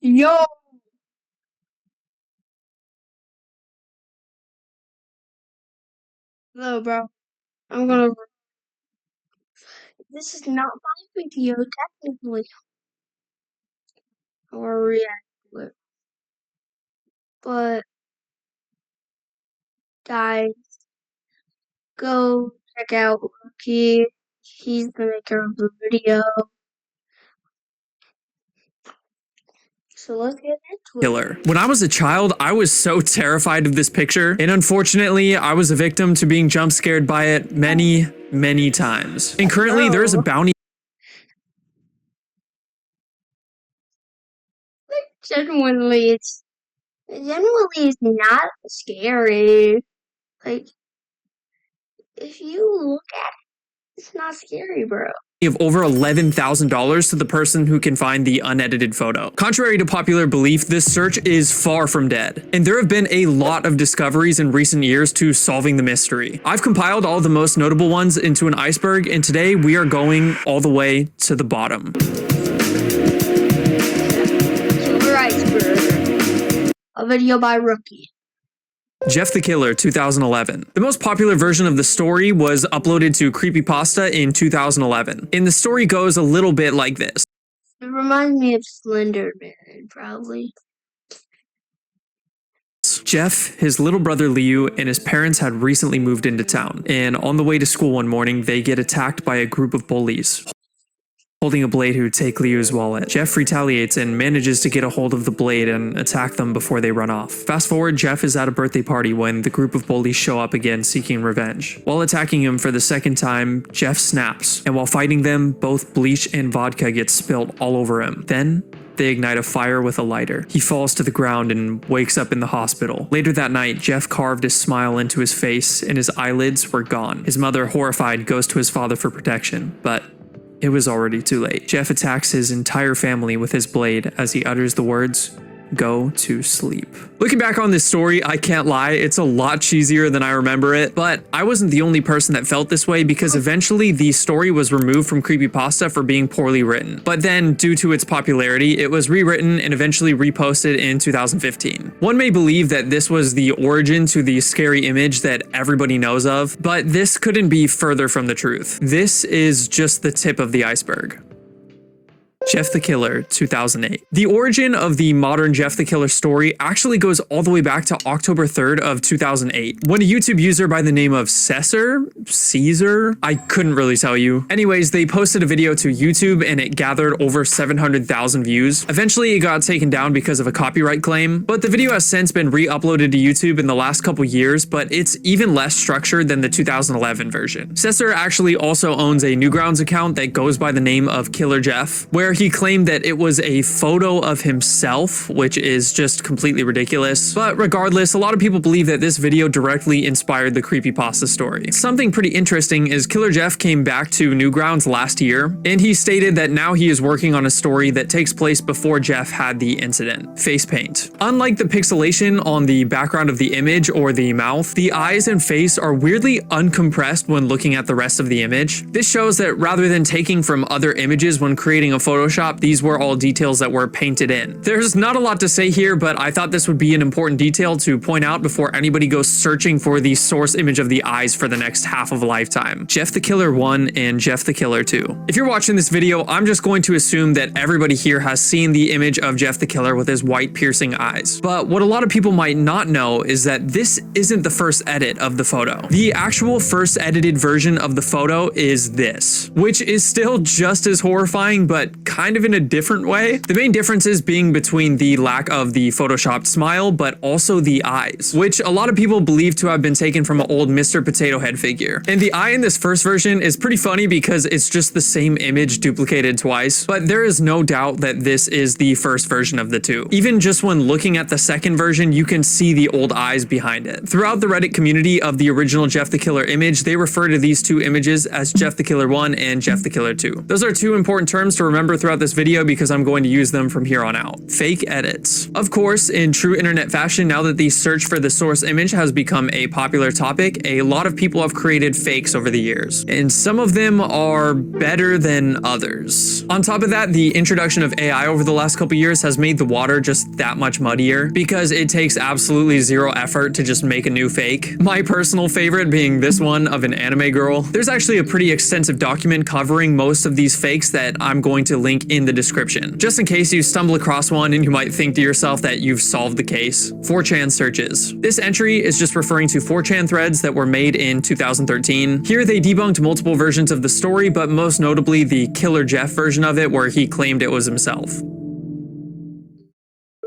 Yo! Hello, bro. I'm gonna. This is not my video, technically. Or react to it. But, guys, go check out Rookie. He's the maker of the video. So let's get into it. Killer. When I was a child, I was so terrified of this picture, and unfortunately, I was a victim to being jump scared by it many, many times. And currently, there is a bounty. Genuinely, it's not scary. Like, if you look at it, it's not scary, bro. Of over $11,000 to the person who can find the unedited photo. Contrary to popular belief, this search is far from dead, and there have been a lot of discoveries in recent years to solving the mystery. I've compiled all the most notable ones into an iceberg, and today we are going all the way to the bottom. Killer Iceberg. A video by Rookie. Jeff the Killer, 2011. The most popular version of the story was uploaded to Creepypasta in 2011. And the story goes a little bit like this. It reminds me of Slender Man, probably. Jeff, his little brother Liu, and his parents had recently moved into town. And on the way to school one morning, they get attacked by a group of bullies holding a blade who take Liu's wallet. Jeff retaliates and manages to get a hold of the blade and attack them before they run off. Fast forward, Jeff is at a birthday party when the group of bullies show up again seeking revenge. While attacking him for the second time, Jeff snaps, and while fighting them, both bleach and vodka get spilled all over him. Then, they ignite a fire with a lighter. He falls to the ground and wakes up in the hospital. Later that night, Jeff carved a smile into his face and his eyelids were gone. His mother, horrified, goes to his father for protection, but it was already too late. Jeff attacks his entire family with his blade as he utters the words, "Go to sleep." Looking back on this story, I can't lie, it's a lot cheesier than I remember it, but I wasn't the only person that felt this way because eventually the story was removed from Creepypasta for being poorly written. But then, due to its popularity, it was rewritten and eventually reposted in 2015. One may believe that this was the origin to the scary image that everybody knows of, but this couldn't be further from the truth. This is just the tip of the iceberg. Jeff the Killer, 2008. The origin of the modern Jeff the Killer story actually goes all the way back to October 3rd of 2008, when a YouTube user by the name of Caesar, I couldn't really tell you. Anyways, they posted a video to YouTube and it gathered over 700,000 views. Eventually, it got taken down because of a copyright claim, but the video has since been re-uploaded to YouTube in the last couple years, but it's even less structured than the 2011 version. Caesar actually also owns a Newgrounds account that goes by the name of Killer Jeff, where he claimed that it was a photo of himself, which is just completely ridiculous. But regardless, a lot of people believe that this video directly inspired the creepypasta story. Something pretty interesting is Killer Jeff came back to Newgrounds last year, and he stated that now he is working on a story that takes place before Jeff had the incident. Face paint. Unlike the pixelation on the background of the image or the mouth, the eyes and face are weirdly uncompressed when looking at the rest of the image. This shows that rather than taking from other images when creating a Photoshop, these were all details that were painted in. There's not a lot to say here, but I thought this would be an important detail to point out before anybody goes searching for the source image of the eyes for the next half of a lifetime. Jeff the Killer 1 and Jeff the Killer 2. If you're watching this video, I'm just going to assume that everybody here has seen the image of Jeff the Killer with his white piercing eyes. But what a lot of people might not know is that this isn't the first edit of the photo. The actual first edited version of the photo is this, which is still just as horrifying, but kind of in a different way. The main differences being between the lack of the photoshopped smile, but also the eyes, which a lot of people believe to have been taken from an old Mr. Potato Head figure. And the eye in this first version is pretty funny because it's just the same image duplicated twice, but there is no doubt that this is the first version of the two. Even just when looking at the second version, you can see the old eyes behind it. Throughout the Reddit community of the original Jeff the Killer image, they refer to these two images as Jeff the Killer 1 and Jeff the Killer 2. Those are two important terms to remember over throughout this video because I'm going to use them from here on out. Fake edits. Of course, in true internet fashion, now that the search for the source image has become a popular topic, a lot of people have created fakes over the years, and some of them are better than others. On top of that, the introduction of AI over the last couple years has made the water just that much muddier because it takes absolutely zero effort to just make a new fake. My personal favorite being this one of an anime girl. There's actually a pretty extensive document covering most of these fakes that I'm going to link in the description, just in case you stumble across one and you might think to yourself that you've solved the case. 4chan searches. This entry is just referring to 4chan threads that were made in 2013. Here they debunked multiple versions of the story, but most notably the Killer Jeff version of it where he claimed it was himself.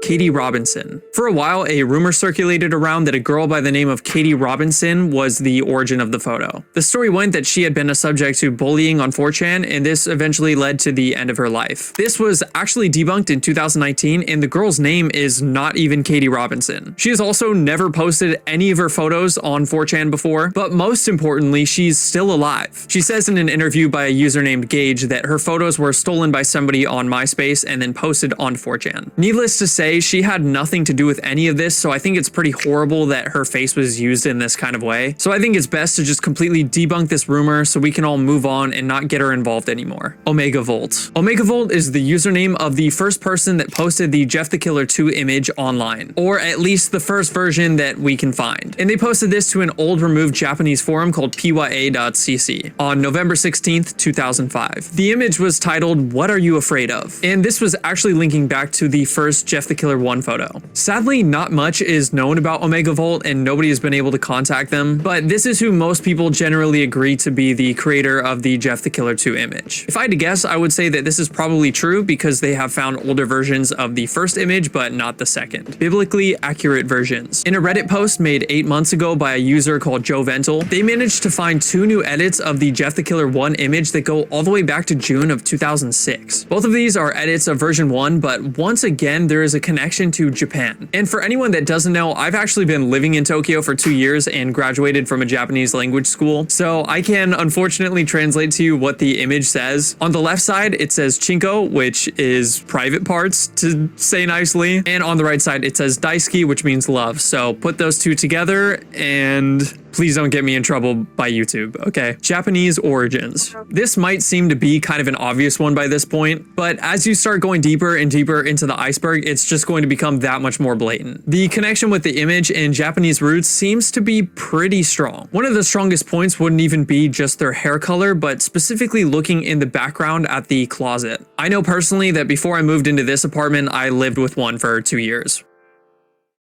Katie Robinson. For a while, a rumor circulated around that a girl by the name of Katie Robinson was the origin of the photo. The story went that she had been a subject to bullying on 4chan, and this eventually led to the end of her life. This was actually debunked in 2019, and the girl's name is not even Katie Robinson. She has also never posted any of her photos on 4chan before, but most importantly, she's still alive. She says in an interview by a user named Gage that her photos were stolen by somebody on MySpace and then posted on 4chan. Needless to say, she had nothing to do with any of this, so I think it's pretty horrible that her face was used in this kind of way. So I think it's best to just completely debunk this rumor so we can all move on and not get her involved anymore. Omega Volt. Omega Volt is the username of the first person that posted the Jeff the Killer 2 image online, or at least the first version that we can find. And they posted this to an old removed Japanese forum called pya.cc on November 16th, 2005. The image was titled, "What Are You Afraid Of?" And this was actually linking back to the first Jeff the Killer 1 photo. Sadly, not much is known about Omega Volt and nobody has been able to contact them, but this is who most people generally agree to be the creator of the Jeff the Killer 2 image. If I had to guess, I would say that this is probably true because they have found older versions of the first image, but not the second. Biblically accurate versions. In a Reddit post made 8 months ago by a user called Joe Ventel, they managed to find 2 new edits of the Jeff the Killer 1 image that go all the way back to June of 2006. Both of these are edits of version 1, but once again, there is a connection to Japan. And for anyone that doesn't know, I've actually been living in Tokyo for 2 years and graduated from a Japanese language school, so I can unfortunately translate to you what the image says. On the left side, it says chinko, which is private parts, to say nicely, and on the right side, it says daisuki, which means love. So put those two together and please don't get me in trouble by YouTube, okay? Japanese origins. This might seem to be kind of an obvious one by this point, but as you start going deeper and deeper into the iceberg, it's just going to become that much more blatant. The connection with the image and Japanese roots seems to be pretty strong. One of the strongest points wouldn't even be just their hair color, but specifically looking in the background at the closet. I know personally that before I moved into this apartment, I lived with one for 2 years.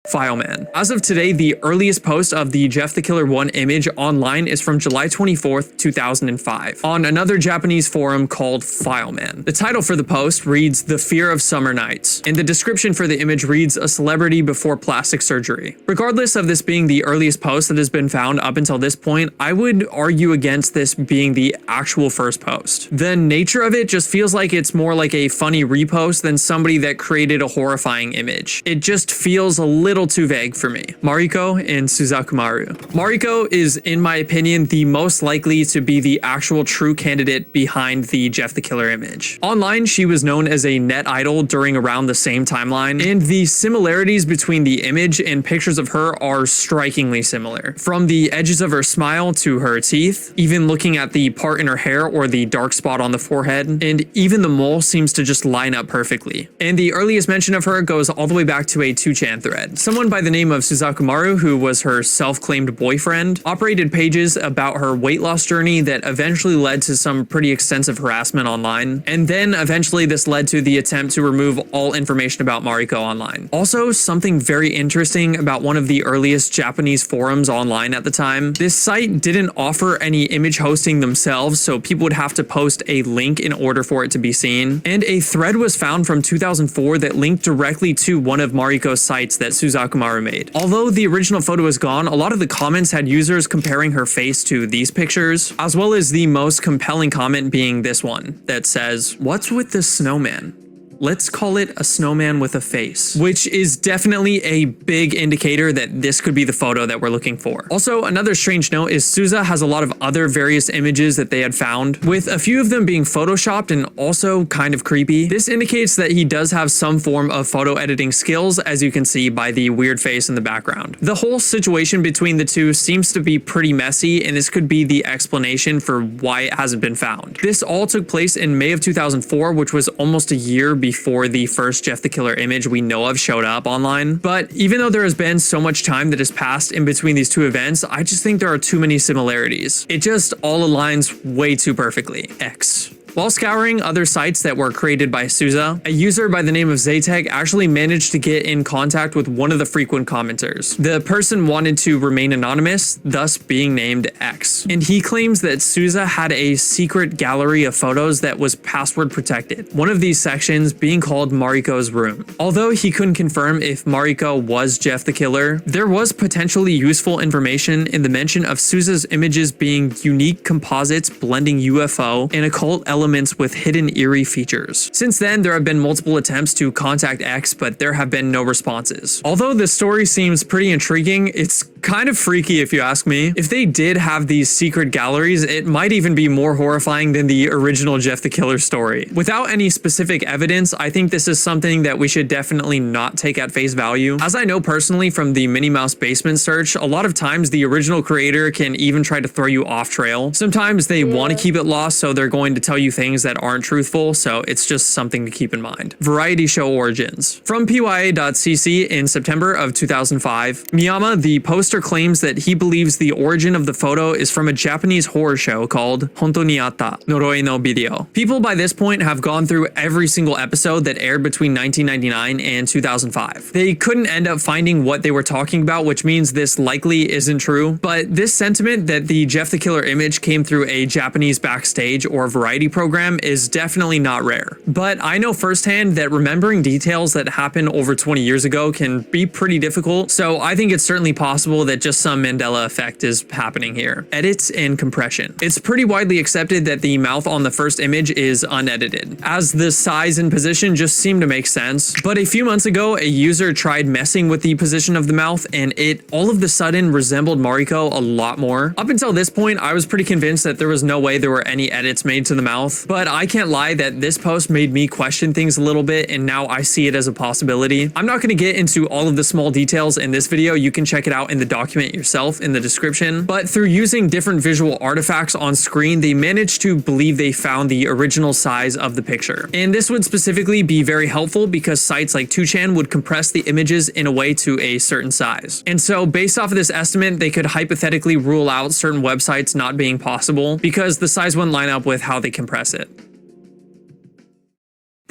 Fileman. As of today, the earliest post of the Jeff the Killer 1 image online is from July 24th, 2005, on another Japanese forum called Fileman. The title for the post reads, "The Fear of Summer Nights," and the description for the image reads, "A celebrity before plastic surgery." Regardless of this being the earliest post that has been found up until this point, I would argue against this being the actual first post. The nature of it just feels like it's more like a funny repost than somebody that created a horrifying image. It just feels a little too vague for me. Maro and Suzakumaru. Maro is, in my opinion, the most likely to be the actual true candidate behind the Jeff the Killer image. Online, she was known as a net idol during around the same timeline, and the similarities between the image and pictures of her are strikingly similar. From the edges of her smile to her teeth, even looking at the part in her hair or the dark spot on the forehead, and even the mole seems to just line up perfectly. And the earliest mention of her goes all the way back to a 2chan thread. Someone by the name of Suzakumaru, who was her self-claimed boyfriend, operated pages about her weight loss journey that eventually led to some pretty extensive harassment online, and then eventually this led to the attempt to remove all information about Mariko online. Also, something very interesting about one of the earliest Japanese forums online at the time, this site didn't offer any image hosting themselves, so people would have to post a link in order for it to be seen, and a thread was found from 2004 that linked directly to one of Mariko's sites that Suzakumaru made. Although the original photo is gone, a lot of the comments had users comparing her face to these pictures, as well as the most compelling comment being this one that says, "What's with this snowman? Let's call it a snowman with a face, which is definitely a big indicator that this could be the photo that we're looking for. Also, another strange note is Suza has a lot of other various images that they had found, with a few of them being photoshopped and also kind of creepy. This indicates that he does have some form of photo editing skills, as you can see by the weird face in the background. The whole situation between the two seems to be pretty messy, and this could be the explanation for why it hasn't been found. This all took place in May of 2004, which was almost a year before the first Jeff the Killer image we know of showed up online. But even though there has been so much time that has passed in between these two events, I just think there are too many similarities. It just all aligns way too perfectly. X. While scouring other sites that were created by Suza, a user by the name of Zaytag actually managed to get in contact with one of the frequent commenters. The person wanted to remain anonymous, thus being named X. And he claims that Suza had a secret gallery of photos that was password protected, one of these sections being called Mariko's room. Although he couldn't confirm if Mariko was Jeff the Killer, there was potentially useful information in the mention of Suza's images being unique composites blending UFO and occult elements with hidden eerie features. Since then, there have been multiple attempts to contact X, but there have been no responses. Although this story seems pretty intriguing, it's kind of freaky if you ask me. If they did have these secret galleries, it might even be more horrifying than the original Jeff the Killer story. Without any specific evidence, I think this is something that we should definitely not take at face value. As I know personally from the Minnie Mouse basement search, a lot of times the original creator can even try to throw you off trail. Sometimes they want to keep it lost, so they're going to tell you things that aren't truthful, so it's just something to keep in mind. Variety show origins. From pya.cc in September of 2005, Miyama, the poster, claims that he believes the origin of the photo is from a Japanese horror show called Honto ni Atta, Noroi no Video. People by this point have gone through every single episode that aired between 1999 and 2005. They couldn't end up finding what they were talking about, which means this likely isn't true, but this sentiment that the Jeff the Killer image came through a Japanese backstage or variety program is definitely not rare. But I know firsthand that remembering details that happened over 20 years ago can be pretty difficult, so I think it's certainly possible that just some Mandela effect is happening here. Edits and compression. It's pretty widely accepted that the mouth on the first image is unedited, as the size and position just seem to make sense. But a few months ago, a user tried messing with the position of the mouth, and it all of a sudden resembled Mariko a lot more. Up until this point, I was pretty convinced that there was no way there were any edits made to the mouth, but I can't lie that this post made me question things a little bit, and now I see it as a possibility. I'm not going to get into all of the small details in this video. You can check it out in the document yourself in the description, but through using different visual artifacts on screen, they managed to believe they found the original size of the picture. And this would specifically be very helpful because sites like 2chan would compress the images in a way to a certain size. And so based off of this estimate, they could hypothetically rule out certain websites not being possible because the size wouldn't line up with how they compress it.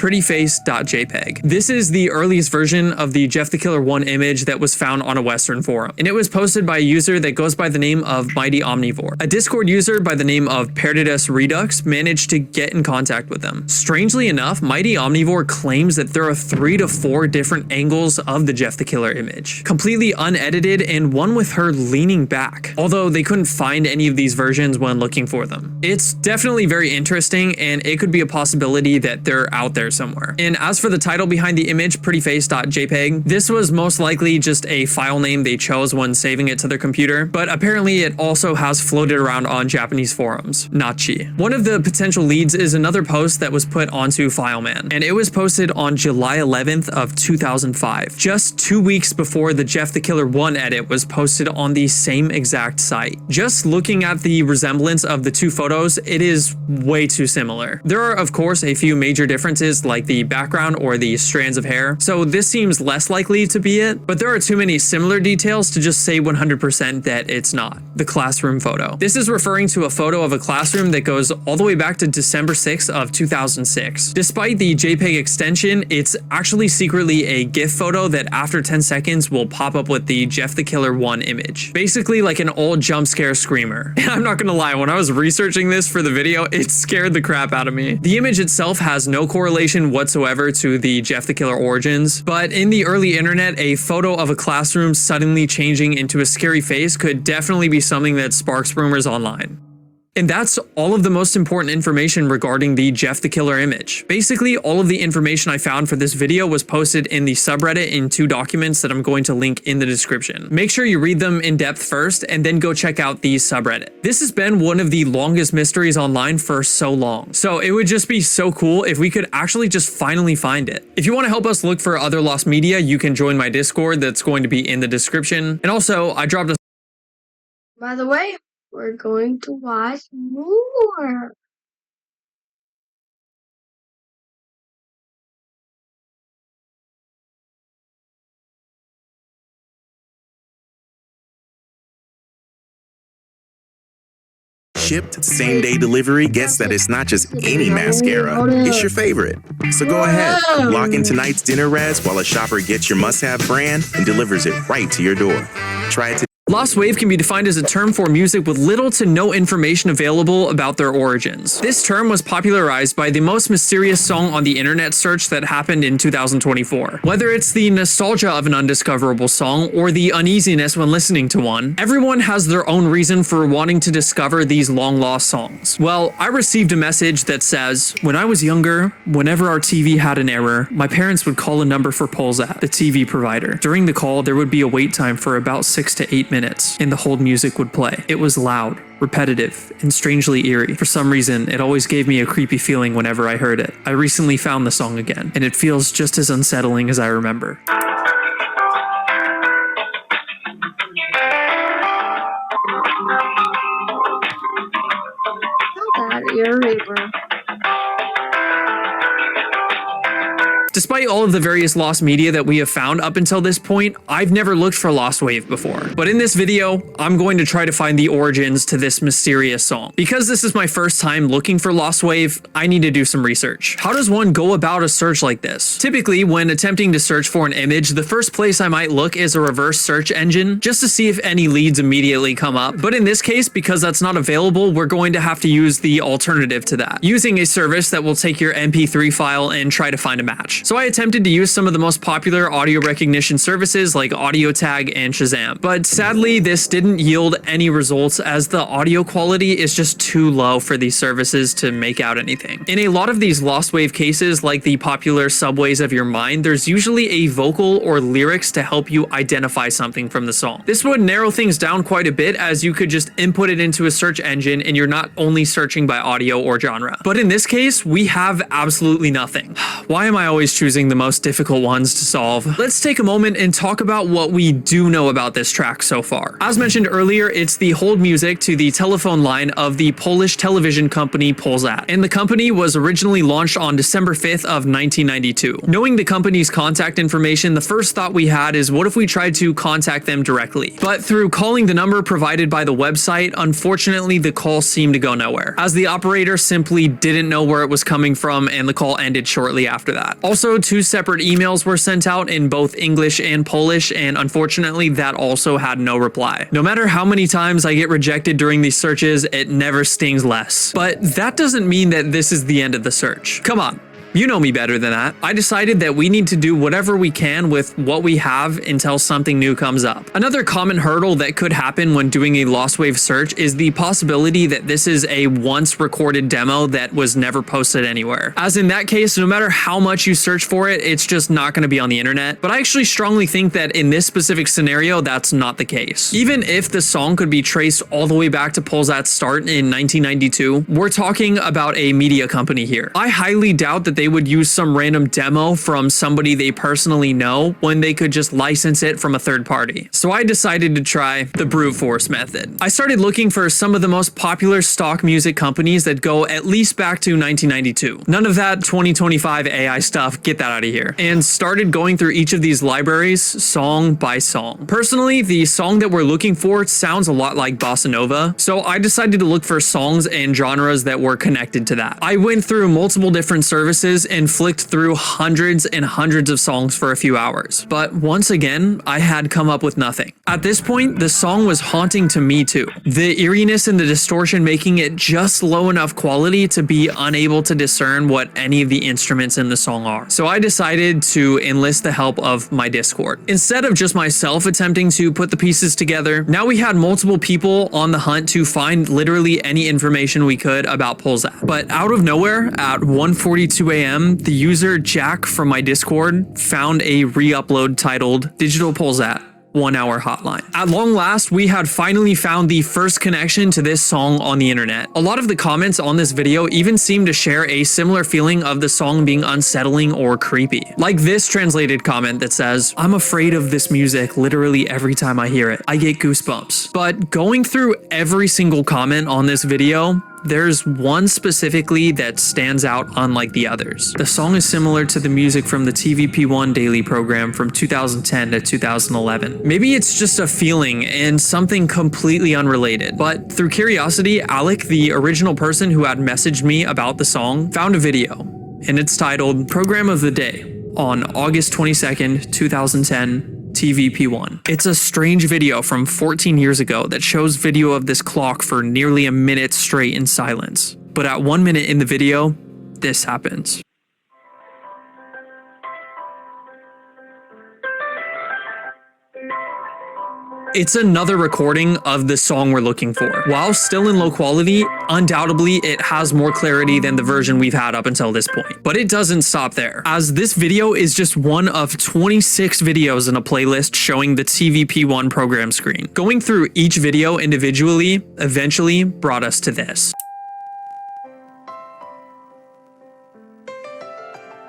Face.jpeg. This is the earliest version of the Jeff the Killer 1 image that was found on a Western forum, and it was posted by a user that goes by the name of Mighty Omnivore. A Discord user by the name of Perdidas Redux managed to get in contact with them. Strangely enough, Mighty Omnivore claims that there are 3 to 4 different angles of the Jeff the Killer image, completely unedited, and one with her leaning back, although they couldn't find any of these versions when looking for them. It's definitely very interesting, and it could be a possibility that they're out there somewhere. And as for the title behind the image, prettyface.jpg, this was most likely just a file name they chose when saving it to their computer, but apparently it also has floated around on Japanese forums. Nachi. One of the potential leads is another post that was put onto Fileman, and it was posted on July 11th of 2005, just 2 weeks before the Jeff the Killer 1 edit was posted on the same exact site. Just looking at the resemblance of the two photos, it is way too similar. There are of course a few major differences like the background or the strands of hair, so this seems less likely to be it, but there are too many similar details to just say 100% that it's not. The classroom photo. This is referring to a photo of a classroom that goes all the way back to December 6th of 2006. Despite the JPEG extension, it's actually secretly a GIF photo that after 10 seconds will pop up with the Jeff the Killer 1 image. Basically like an old jump scare screamer. And I'm not gonna lie, when I was researching this for the video, it scared the crap out of me. The image itself has no correlation whatsoever to the Jeff the Killer origins, but in the early internet, a photo of a classroom suddenly changing into a scary face could definitely be something that sparks rumors online. And that's all of the most important information regarding the Jeff the Killer image. Basically, all of the information I found for this video was posted in the subreddit in 2 documents that I'm going to link in the description. Make sure you read them in depth first and then go check out the subreddit. This has been one of the longest mysteries online for so long, so it would just be so cool if we could actually just finally find it. If you want to help us look for other lost media, you can join my Discord that's going to be in the description. And also, I dropped a... By the way, we're going to watch more. Shipped same-day delivery gets that it's not just any mascara, it's your favorite. So go ahead, lock in tonight's dinner res while a shopper gets your must-have brand and delivers it right to your door. Try it today. Lost wave can be defined as a term for music with little to no information available about their origins. This term was popularized by the most mysterious song on the internet search that happened in 2024. Whether it's the nostalgia of an undiscoverable song or the uneasiness when listening to one, everyone has their own reason for wanting to discover these long-lost songs. Well, I received a message that says, "When I was younger, whenever our TV had an error, my parents would call a number for Polsat, the TV provider. During the call, there would be a wait time for about 6 to 8 minutes, and the hold music would play. It was loud, repetitive, and strangely eerie. For some reason, it always gave me a creepy feeling whenever I heard it. I recently found the song again, and it feels just as unsettling as I remember." Not that eerie, bro. Despite all of the various lost media that we have found up until this point, I've never looked for lost wave before. But in this video, I'm going to try to find the origins to this mysterious song. Because this is my first time looking for lost wave, I need to do some research. How does one go about a search like this? Typically, when attempting to search for an image, the first place I might look is a reverse search engine, just to see if any leads immediately come up. But in this case, because that's not available, we're going to have to use the alternative to that, using a service that will take your MP3 file and try to find a match. So I attempted to use some of the most popular audio recognition services like Audio Tag and Shazam, but sadly this didn't yield any results as the audio quality is just too low for these services to make out anything. In a lot of these lost wave cases, like the popular Subways of Your Mind, there's usually a vocal or lyrics to help you identify something from the song. This would narrow things down quite a bit, as you could just input it into a search engine and you're not only searching by audio or genre. But in this case, we have absolutely nothing. Why am I always choosing the most difficult ones to solve? Let's take a moment and talk about what we do know about this track so far. As mentioned earlier, it's the hold music to the telephone line of the Polish television company Polsat, and the company was originally launched on December 5th of 1992. Knowing the company's contact information, the first thought we had is, what if we tried to contact them directly? But through calling the number provided by the website, unfortunately the call seemed to go nowhere, as the operator simply didn't know where it was coming from and the call ended shortly after that. Also, 2 separate emails were sent out in both English and Polish, and unfortunately that also had no reply. No matter how many times I get rejected during these searches, it never stings less. But that doesn't mean that this is the end of the search. Come on. You know me better than that. I decided that we need to do whatever we can with what we have until something new comes up. Another common hurdle that could happen when doing a lost wave search is the possibility that this is a once recorded demo that was never posted anywhere. As in that case, no matter how much you search for it, it's just not going to be on the internet. But I actually strongly think that in this specific scenario, that's not the case. Even if the song could be traced all the way back to Polsat's start in 1992, we're talking about a media company here. I highly doubt that they would use some random demo from somebody they personally know when they could just license it from a third party. So I decided to try the brute force method. I started looking for some of the most popular stock music companies that go at least back to 1992. None of that 2025 AI stuff, get that out of here. And started going through each of these libraries song by song. Personally, the song that we're looking for sounds a lot like bossa nova, so I decided to look for songs and genres that were connected to that. I went through multiple different services and flicked through hundreds and hundreds of songs for a few hours. But once again, I had come up with nothing. At this point, the song was haunting to me too. The eeriness and the distortion making it just low enough quality to be unable to discern what any of the instruments in the song are. So I decided to enlist the help of my Discord. Instead of just myself attempting to put the pieces together, now we had multiple people on the hunt to find literally any information we could about Polzat. But out of nowhere, at 1:42 a.m., the user Jack from my Discord found a re-upload titled Digital Polzat 1 hour hotline. At long last, we had finally found the first connection to this song on the internet. A lot of the comments on this video even seem to share a similar feeling of the song being unsettling or creepy. Like this translated comment that says, "I'm afraid of this music literally every time I hear it. I get goosebumps." But going through every single comment on this video, there's one specifically that stands out unlike the others. The song is similar to the music from the TVP1 daily program from 2010 to 2011. Maybe it's just a feeling and something completely unrelated, but through curiosity, Alec, the original person who had messaged me about the song, found a video, and it's titled Program of the Day on August 22nd, 2010, TVP1. It's a strange video from 14 years ago that shows video of this clock for nearly a minute straight in silence. But at 1 minute in the video, this happens. It's another recording of the song we're looking for. While still in low quality, undoubtedly it has more clarity than the version we've had up until this point. But it doesn't stop there, as this video is just one of 26 videos in a playlist showing the TVP1 program screen. Going through each video individually eventually brought us to this.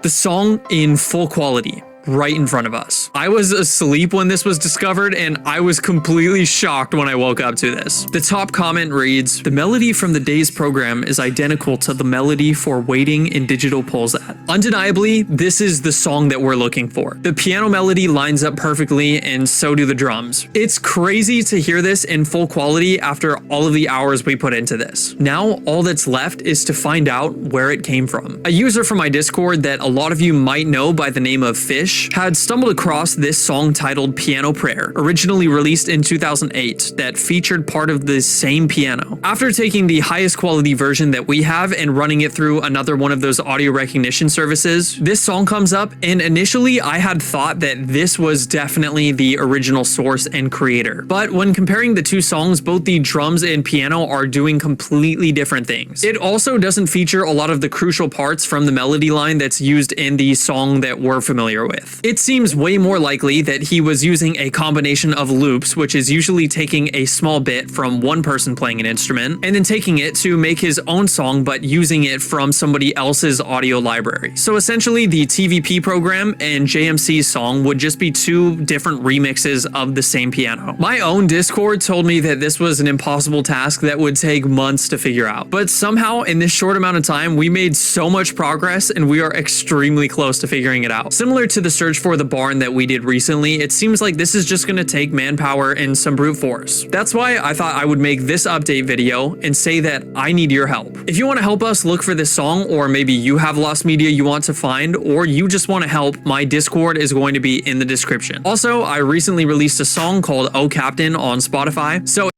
The song in full quality, right in front of us. I was asleep when this was discovered, and I was completely shocked when I woke up to this. The top comment reads, "The melody from the day's program is identical to the melody for Waiting in Digital Polzat." Undeniably, this is the song that we're looking for. The piano melody lines up perfectly, and so do the drums. It's crazy to hear this in full quality after all of the hours we put into this. Now, all that's left is to find out where it came from. A user from my Discord that a lot of you might know by the name of Fish had stumbled across this song titled Piano Prayer, originally released in 2008, that featured part of the same piano. After taking the highest quality version that we have and running it through another one of those audio recognition services, this song comes up, and initially I had thought that this was definitely the original source and creator. But when comparing the two songs, both the drums and piano are doing completely different things. It also doesn't feature a lot of the crucial parts from the melody line that's used in the song that we're familiar with. It seems way more likely that he was using a combination of loops, which is usually taking a small bit from one person playing an instrument, and then taking it to make his own song but using it from somebody else's audio library. So essentially the TVP program and JMC's song would just be two different remixes of the same piano. My own Discord told me that this was an impossible task that would take months to figure out, but somehow in this short amount of time we made so much progress and we are extremely close to figuring it out. Similar to the search for the barn that we did recently, it seems like this is just going to take manpower and some brute force. That's why I thought I would make this update video and say that I need your help. If you want to help us look for this song, or maybe you have lost media you want to find, or you just want to help, my Discord is going to be in the description. Also, I recently released a song called Oh Captain on Spotify, so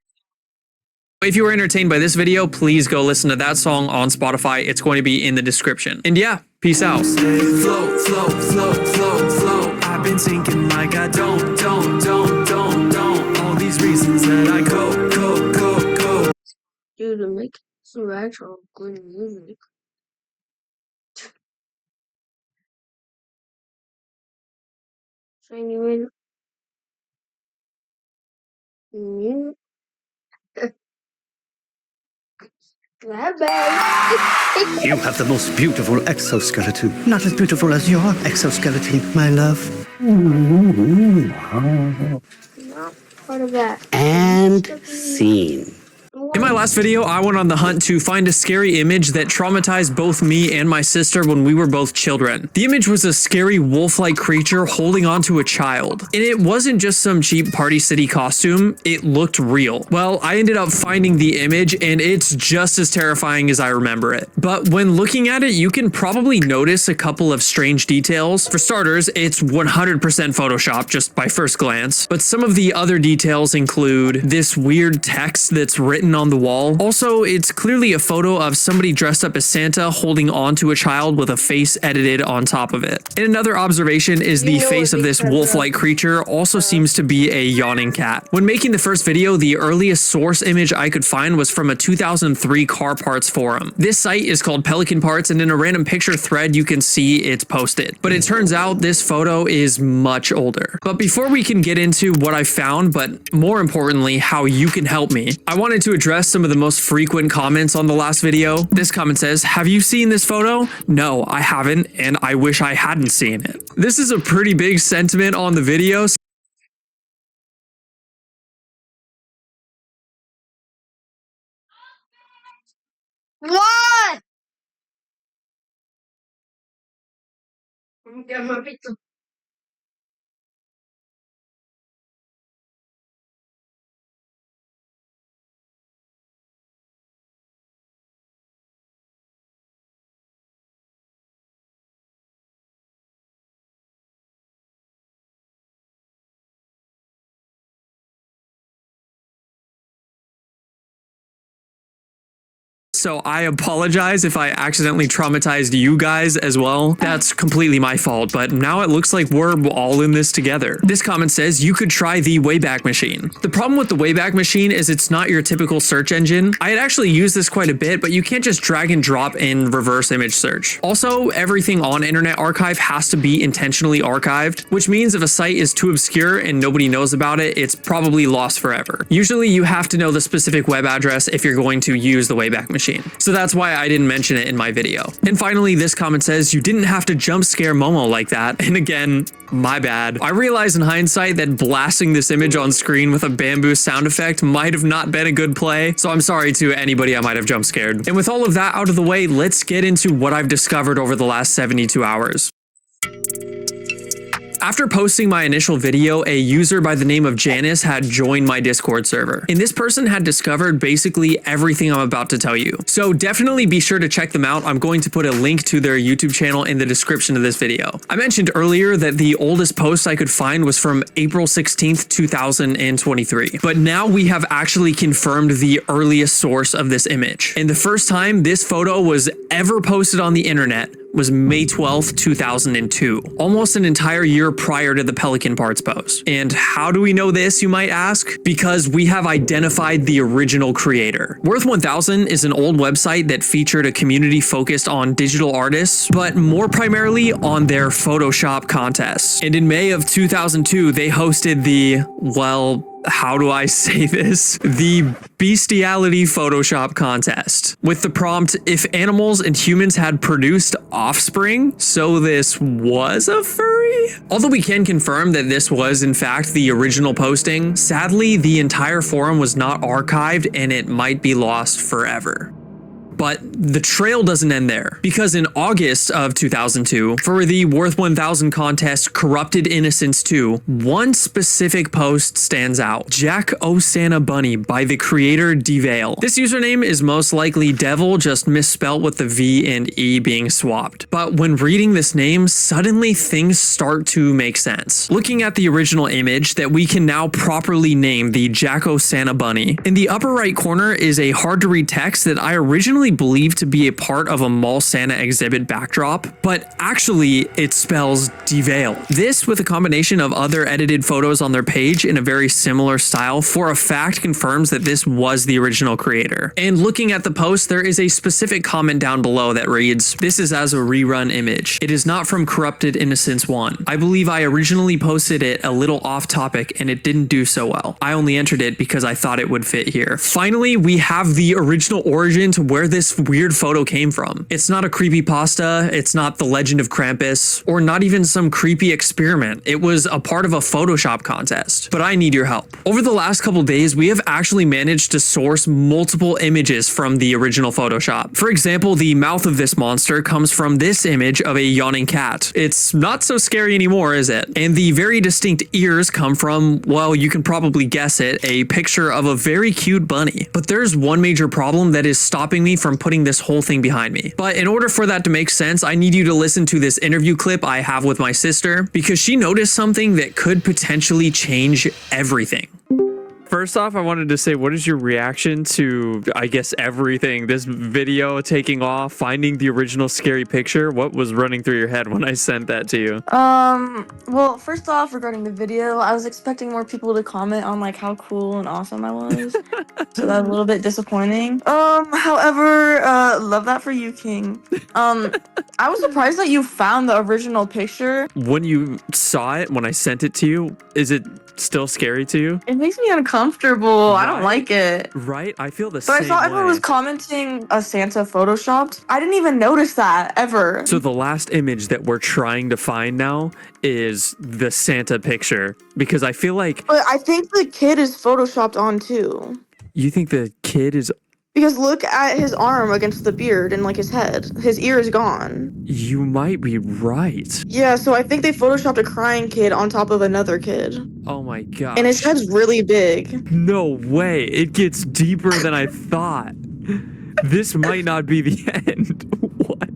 if you were entertained by this video, please go listen to that song on Spotify. It's going to be in the description. And yeah, peace out. Flow, flow, flow, flow, flow. I've been sinking like I don't. All these reasons that I go. Dude, to make some actual good music. So anyway, You have the most beautiful exoskeleton. Not as beautiful as your exoskeleton, my love. not part of that. And scene. What? In my last video, I went on the hunt to find a scary image that traumatized both me and my sister when we were both children. The image was a scary wolf-like creature holding onto a child. And it wasn't just some cheap Party City costume, it looked real. Well, I ended up finding the image and it's just as terrifying as I remember it. But when looking at it, you can probably notice a couple of strange details. For starters, it's 100% Photoshop just by first glance. But some of the other details include this weird text that's written on the wall. Also, it's clearly a photo of somebody dressed up as Santa holding onto a child with a face edited on top of it. And another observation is the face of this wolf-like creature also seems to be a yawning cat. When making the first video, the earliest source image I could find was from a 2003 car parts forum. This site is called Pelican Parts, and in a random picture thread you can see it's posted. But it turns out this photo is much older. But before we can get into what I found, but more importantly, how you can help me, I wanted to address some of the most frequent comments on the last video. This comment says, "Have you seen this photo?" No, I haven't, and I wish I hadn't seen it. This is a pretty big sentiment on the video. What? Get my pizza. So I apologize if I accidentally traumatized you guys as well. That's completely my fault, but now it looks like we're all in this together. This comment says, "You could try the Wayback Machine." The problem with the Wayback Machine is it's not your typical search engine. I had actually used this quite a bit, but you can't just drag and drop in reverse image search. Also, everything on Internet Archive has to be intentionally archived, which means if a site is too obscure and nobody knows about it, it's probably lost forever. Usually you have to know the specific web address if you're going to use the Wayback Machine. So that's why I didn't mention it in my video. And finally, this comment says, "You didn't have to jump scare Momo like that." And again, my bad. I realize in hindsight that blasting this image on screen with a bamboo sound effect might have not been a good play, so I'm sorry to anybody I might have jump scared. And with all of that out of the way, let's get into what I've discovered over the last 72 hours. After posting my initial video, a user by the name of Janice had joined my Discord server. And this person had discovered basically everything I'm about to tell you. So definitely be sure to check them out. I'm going to put a link to their YouTube channel in the description of this video. I mentioned earlier that the oldest post I could find was from April 16th, 2023. But now we have actually confirmed the earliest source of this image. And the first time this photo was ever posted on the internet was May 12th, 2002, almost an entire year prior to the Pelican Parts post. And how do we know this, you might ask? Because we have identified the original creator. Worth 1000 is an old website that featured a community focused on digital artists, but more primarily on their Photoshop contests. And in May of 2002, they hosted the, well, how do I say this? The Bestiality Photoshop contest with the prompt, "If animals and humans had produced offspring, so this was a furry?" Although we can confirm that this was in fact the original posting, sadly the entire forum was not archived and it might be lost forever. But the trail doesn't end there, because in August of 2002, for the Worth 1000 contest Corrupted Innocence 2, one specific post stands out. Jack O Santa Bunny by the creator Devale. This username is most likely Devil, just misspelt with the V and E being swapped. But when reading this name, suddenly things start to make sense. Looking at the original image that we can now properly name the Jack O Santa Bunny, in the upper right corner is a hard to read text that I originally believed to be a part of a Mall Santa exhibit backdrop, but actually it spells Devale. This, with a combination of other edited photos on their page in a very similar style, for a fact confirms that this was the original creator. And looking at the post, there is a specific comment down below that reads, "This is as a rerun image. It is not from Corrupted Innocence 1. I believe I originally posted it a little off topic and it didn't do so well. I only entered it because I thought it would fit here." Finally, we have the original origin to where this this weird photo came from. It's not a creepypasta, it's not the Legend of Krampus, or not even some creepy experiment. It was a part of a Photoshop contest. But I need your help. Over the last couple days, we have actually managed to source multiple images from the original Photoshop. For example, the mouth of this monster comes from this image of a yawning cat. It's not so scary anymore, is it? And the very distinct ears come from, well, you can probably guess it, a picture of a very cute bunny. But there's one major problem that is stopping me from putting this whole thing behind me. But in order for that to make sense, I need you to listen to this interview clip I have with my sister, because she noticed something that could potentially change everything. First off, I wanted to say, what is your reaction to, I guess, everything? This video taking off, finding the original scary picture. What was running through your head when I sent that to you? Well, first off, regarding the video, I was expecting more people to comment on like how cool and awesome I was. So that's a little bit disappointing. However, love that for you, King. I was surprised that you found the original picture. When you saw it, when I sent it to you, is it still scary to you? It makes me uncomfortable. I don't like it. Right? I feel the So I same saw everyone way. was commenting a Santa photoshopped. I didn't even notice that ever. So the last image that we're trying to find now is the Santa picture, because I feel like... But I think the kid is photoshopped on too. You think the kid is... Because look at his arm against the beard and like his head. His ear is gone. You might be right. Yeah, so I think they photoshopped a crying kid on top of another kid. Oh my god. And his head's really big. No way. It gets deeper than I thought. This might not be the end. What?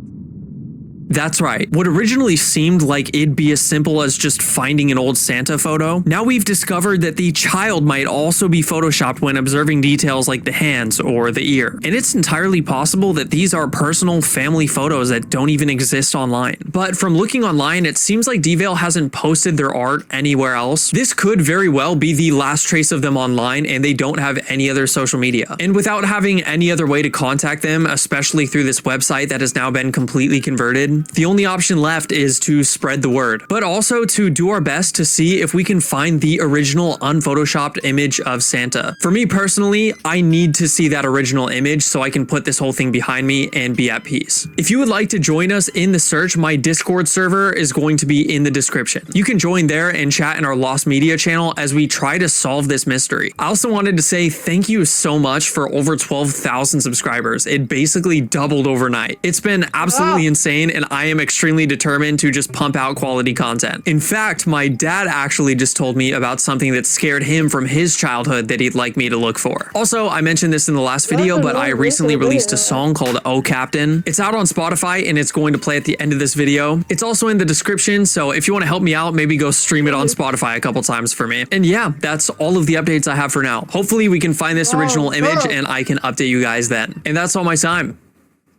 That's right. What originally seemed like it'd be as simple as just finding an old Santa photo, now we've discovered that the child might also be photoshopped when observing details like the hands or the ear. And it's entirely possible that these are personal family photos that don't even exist online. But from looking online, it seems like Dvale hasn't posted their art anywhere else. This could very well be the last trace of them online, and they don't have any other social media. And without having any other way to contact them, especially through this website that has now been completely converted, the only option left is to spread the word, but also to do our best to see if we can find the original unphotoshopped image of Santa. For me personally, I need to see that original image so I can put this whole thing behind me and be at peace. If you would like to join us in the search, my Discord server is going to be in the description. You can join there and chat in our Lost Media channel as we try to solve this mystery. I also wanted to say thank you so much for over 12,000 subscribers. It basically doubled overnight. It's been absolutely insane, and I am extremely determined to just pump out quality content. In fact, my dad actually just told me about something that scared him from his childhood that he'd like me to look for. Also, I mentioned this in the last video, but I recently released a song called Oh Captain. It's out on Spotify and it's going to play at the end of this video. It's also in the description, so if you want to help me out, maybe go stream it on Spotify a couple times for me. And yeah, that's all of the updates I have for now. Hopefully we can find this original image and I can update you guys then. And that's all my time.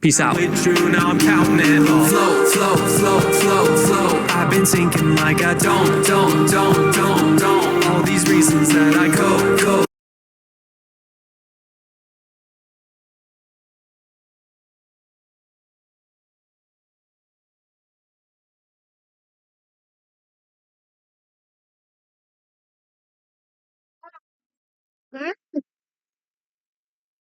Peace out. With Drew, now I'm counting it all. Flow, flow, flow, flow, flow. I've been sinking like I don't. All these reasons that I go. Hmm?